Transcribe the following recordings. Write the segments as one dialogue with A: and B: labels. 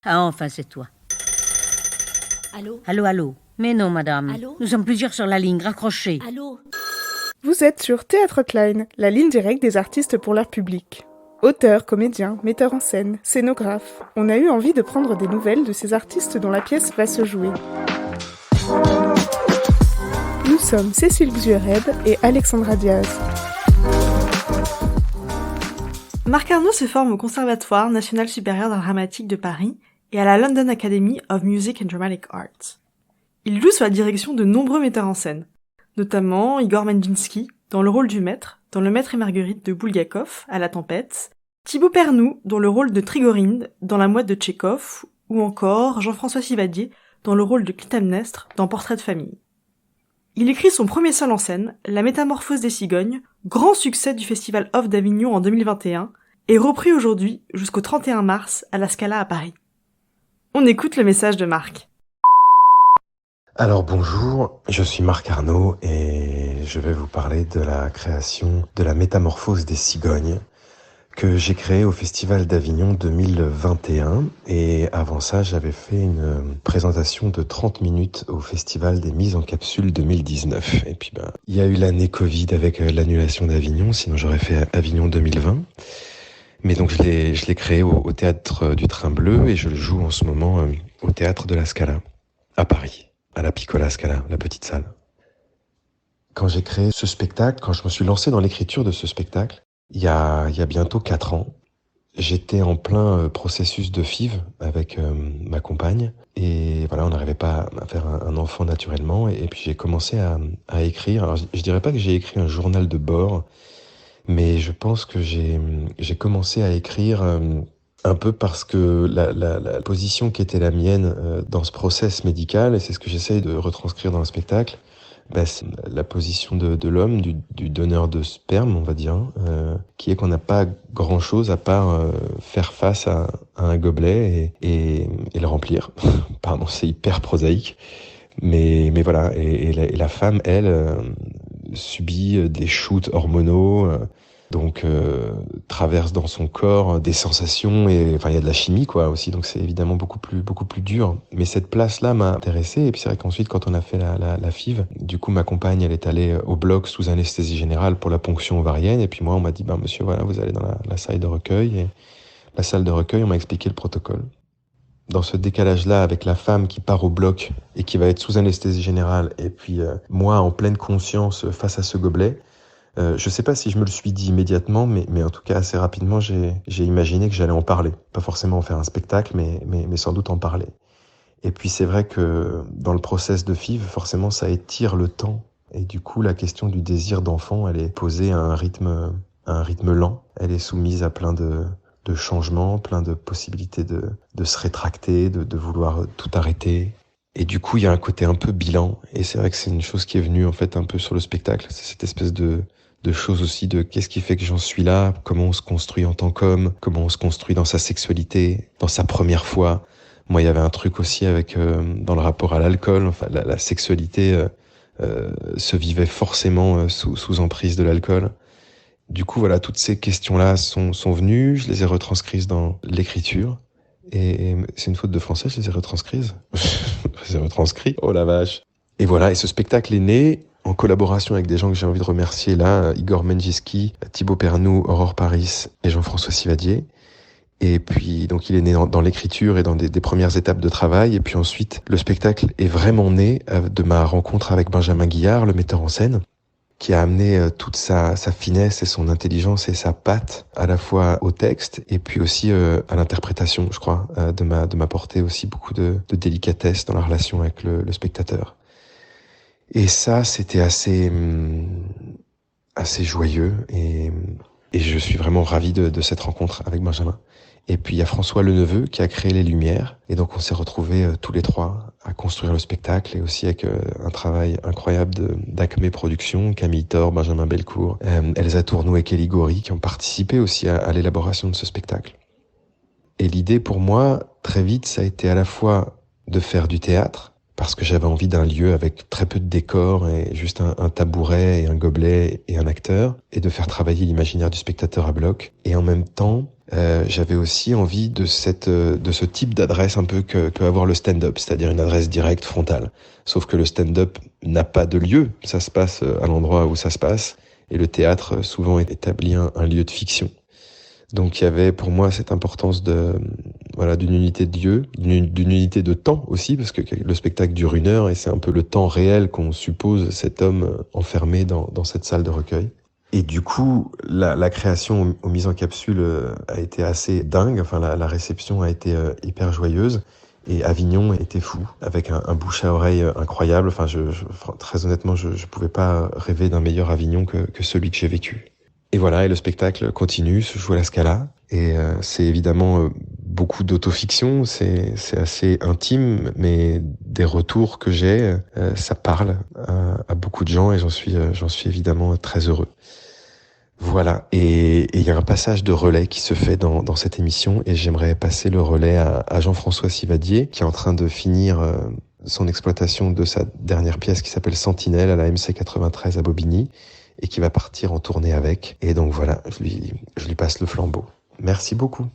A: Ah, enfin, c'est toi.
B: Allô?
A: Allô, allô. Mais non, madame.
B: Allô?
A: Nous sommes plusieurs sur la ligne, raccrochez.
B: Allô?
C: Vous êtes sur Théâtre Klein, la ligne directe des artistes pour leur public. Auteurs, comédiens, metteurs en scène, scénographes, on a eu envie de prendre des nouvelles de ces artistes dont la pièce va se jouer. Nous sommes Cécile Xuereb et Alexandra Diaz.
D: Marc Arnaud se forme au Conservatoire national supérieur d'art dramatique de Paris et à la London Academy of Music and Dramatic Arts. Il joue sous la direction de nombreux metteurs en scène, notamment Igor Mandjinsky dans le rôle du maître, dans Le Maître et Marguerite de Bulgakov à La Tempête, Thibaut Pernoud dans le rôle de Trigorinde dans La Mouette de Tchekhov, ou encore Jean-François Sivadier dans le rôle de Clytemnestre dans Portrait de famille. Il écrit son premier seul en scène, La Métamorphose des cigognes, grand succès du Festival Off d'Avignon en 2021, et repris aujourd'hui jusqu'au 31 mars à la Scala à Paris. On écoute le message de Marc.
E: Alors bonjour, je suis Marc Arnaud et je vais vous parler de la création de La Métamorphose des cigognes que j'ai créée au Festival d'Avignon 2021, et avant ça j'avais fait une présentation de 30 minutes au Festival des Mises en Capsule 2019. Et puis il y a eu l'année Covid avec l'annulation d'Avignon, sinon j'aurais fait Avignon 2020. Mais donc je l'ai créé au Théâtre du Train Bleu et je le joue en ce moment au Théâtre de la Scala à Paris, à la Piccola Scala, la petite salle. Quand j'ai créé ce spectacle, quand je me suis lancé dans l'écriture de ce spectacle, il y a bientôt 4 ans, j'étais en plein processus de FIV avec ma compagne. Et voilà, on n'arrivait pas à faire un enfant naturellement. Et puis j'ai commencé à écrire. Alors je dirais pas que j'ai écrit un journal de bord, mais je pense que j'ai commencé à écrire un peu parce que la position qui était la mienne dans ce process médical, et c'est ce que j'essaye de retranscrire dans le spectacle, c'est la position de l'homme, du donneur de sperme, on va dire, qui est qu'on n'a pas grand-chose à part faire face à un gobelet et le remplir. Pardon, c'est hyper prosaïque. Mais voilà, et la femme, elle, subit des shoots hormonaux, donc traverse dans son corps des sensations, et enfin il y a de la chimie quoi aussi, donc c'est évidemment beaucoup plus dur. Mais cette place-là m'a intéressé, et puis c'est vrai qu'ensuite quand on a fait la FIV, du coup ma compagne elle est allée au bloc sous anesthésie générale pour la ponction ovarienne, et puis moi on m'a dit monsieur voilà, vous allez dans la salle de recueil, et la salle de recueil on m'a expliqué le protocole. Dans ce décalage-là avec la femme qui part au bloc et qui va être sous anesthésie générale, et puis moi en pleine conscience face à ce gobelet, je sais pas si je me le suis dit immédiatement, mais en tout cas assez rapidement j'ai imaginé que j'allais en parler. Pas forcément en faire un spectacle, mais sans doute en parler. Et puis c'est vrai que dans le process de FIV, forcément ça étire le temps, et du coup la question du désir d'enfant, elle est posée à un rythme lent. Elle est soumise à plein de changements, plein de possibilités de se rétracter, de vouloir tout arrêter. Et du coup, il y a un côté un peu bilan. Et c'est vrai que c'est une chose qui est venue, en fait, un peu sur le spectacle. C'est cette espèce de chose aussi de qu'est-ce qui fait que j'en suis là, comment on se construit en tant qu'homme, comment on se construit dans sa sexualité, dans sa première fois. Moi, il y avait un truc aussi avec, dans le rapport à l'alcool, enfin, la sexualité se vivait forcément sous emprise de l'alcool. Du coup, voilà, toutes ces questions-là sont venues, je les ai retranscrites dans l'écriture. Et c'est une faute de français, je les ai retranscrites. Je les ai retranscrits, oh la vache. Et voilà, et ce spectacle est né en collaboration avec des gens que j'ai envie de remercier là, Igor Mandjinsky, Thibaut Pernoud, Aurore Paris et Jean-François Sivadier. Et puis, donc, il est né dans l'écriture et dans des premières étapes de travail. Et puis ensuite, le spectacle est vraiment né de ma rencontre avec Benjamin Guillard, le metteur en scène, qui a amené toute sa finesse et son intelligence et sa patte à la fois au texte et puis aussi à l'interprétation, je crois, de m'apporter aussi beaucoup de délicatesse dans la relation avec le spectateur. Et ça, c'était assez joyeux, et je suis vraiment ravi de cette rencontre avec Benjamin. Et puis il y a François Leneveu qui a créé les lumières, et donc on s'est retrouvés tous les trois à construire le spectacle, et aussi avec un travail incroyable d'Acme Productions, Camille Thor, Benjamin Belcourt, Elsa Tourneau et Kelly Gori, qui ont participé aussi à l'élaboration de ce spectacle. Et l'idée pour moi, très vite, ça a été à la fois de faire du théâtre, parce que j'avais envie d'un lieu avec très peu de décors et juste un tabouret et un gobelet et un acteur, et de faire travailler l'imaginaire du spectateur à bloc. Et en même temps, j'avais aussi envie de ce type d'adresse un peu que peut avoir le stand-up, c'est-à-dire une adresse directe, frontale. Sauf que le stand-up n'a pas de lieu, ça se passe à l'endroit où ça se passe, et le théâtre souvent établit un lieu de fiction. Donc il y avait pour moi cette importance d'une unité de lieu, d'une unité de temps aussi, parce que le spectacle dure 1 heure et c'est un peu le temps réel qu'on suppose cet homme enfermé dans cette salle de recueil. Et du coup, la création aux mises en capsule a été assez dingue, enfin la réception a été hyper joyeuse. Et Avignon était fou, avec un bouche à oreille incroyable. Enfin, très honnêtement, je pouvais pas rêver d'un meilleur Avignon que celui que j'ai vécu. Et voilà, et le spectacle continue, se joue à la Scala. Et c'est évidemment beaucoup d'autofiction, c'est assez intime, mais des retours que j'ai, ça parle à beaucoup de gens et j'en suis évidemment très heureux. Voilà, et il y a un passage de relais qui se fait dans cette émission et j'aimerais passer le relais à Jean-François Sivadier qui est en train de finir son exploitation de sa dernière pièce qui s'appelle Sentinelle à la MC93 à Bobigny et qui va partir en tournée avec. Et donc voilà, je lui passe le flambeau. Merci beaucoup.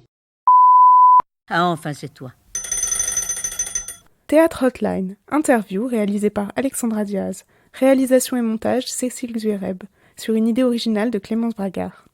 A: Ah, enfin, c'est toi.
C: Théâtre Hotline, interview réalisée par Alexandra Diaz. Réalisation et montage Cécile Zuereb, sur une idée originale de Clémence Bragard.